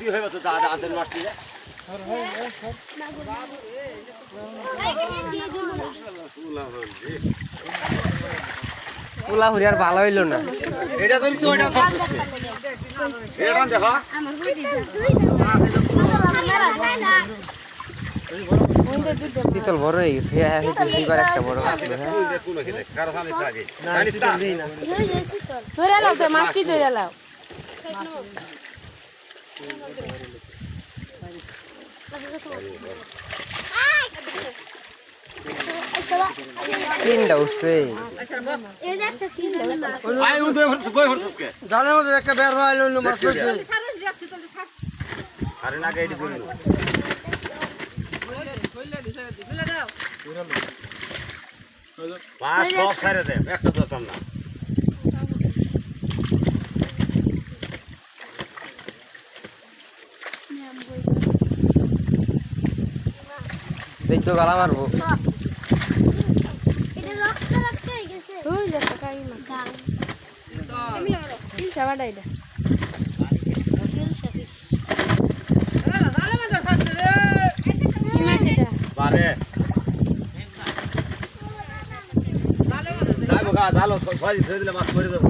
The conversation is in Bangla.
ক্ষতি হয়ে তো দাদা আদের মাটি পোলা হরি আর ভালো হইল না এটা ধরি তো এটা এটা দেখা শীতল বড় হয়ে গেছে দুইবার একটা বড় ধরে লাও তো মাছটি ধরে লাও তিনটা উঠছে জালের মধ্যে একটা বের হয় মাছ উঠছে আরে না গাইডি দিল পাঁচ সব ছাড়ে দে একটা ধরতাম না দেখ তো গালা মারবো ওই দেখো কাই মাছ তিন সাবাটা এটা কি মাছ এটা বারে যাইবো গা জালো সরি ধরে দিলে মাছ করে দেবো